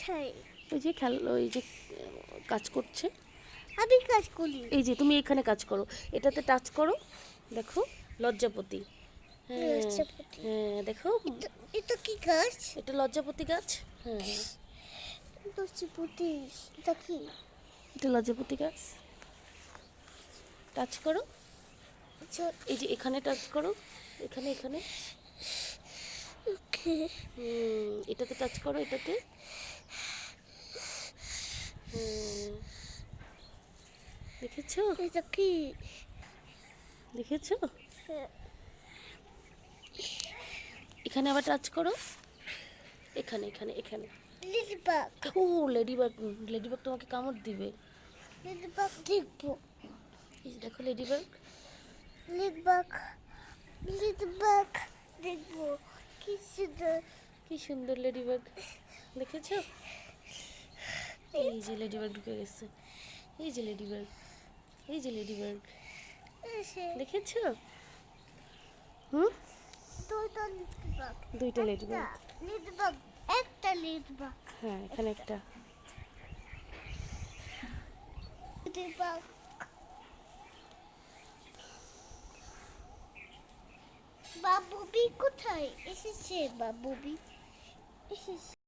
কোথায়? ওই যে ওই যে কাজ করছে। আমি কাজ করি। এই যে তুমি এখানে কাজ করো, এটাতে টাচ করো, দেখো লজ্জাপতি। হ্যাঁ লজ্জাপতি। হ্যাঁ, দেখো এটা কি গাছ? এটা লজ্জাপতি গাছ। হ্যাঁ, লজ্জাপতি। এটা কি? এটা লজ্জাপতি গাছ। টাচ করো, এই যে এখানে টাচ করো, এখানে এখানে। ওকে। এটাতে টাচ করো, এটাতে। দেখেছো? এটা কি? দেখেছো? এখানে আবার টাচ করো, এখানে এখানে এখানে। লেডিবাগ। ও লেডিবাগ, লেডিবাগ তোমাকে কামড় দিবে। লেডিবাগ দেখবো। এই যে দেখো লেডিবাগ। লেডিবাগ। লেডিবাগ দেখবো। কি সুন্দর। কি সুন্দর লেডিবাগ, দেখেছো? এই যে লেডিবাগ ঢুকে গেছে, এই যে লেডিবাগ, এই যে লেডিবাগ, দেখেছো? দুইটা লেডিবাগ। দুইটা লেডিবাগ। লেডিবাগ। একটা লেডিবাগ। হ্যাঁ, এখানে একটা। লেডিবাগ। বাবুবি কোথায় এসেছে? বাবুবি এসেছে।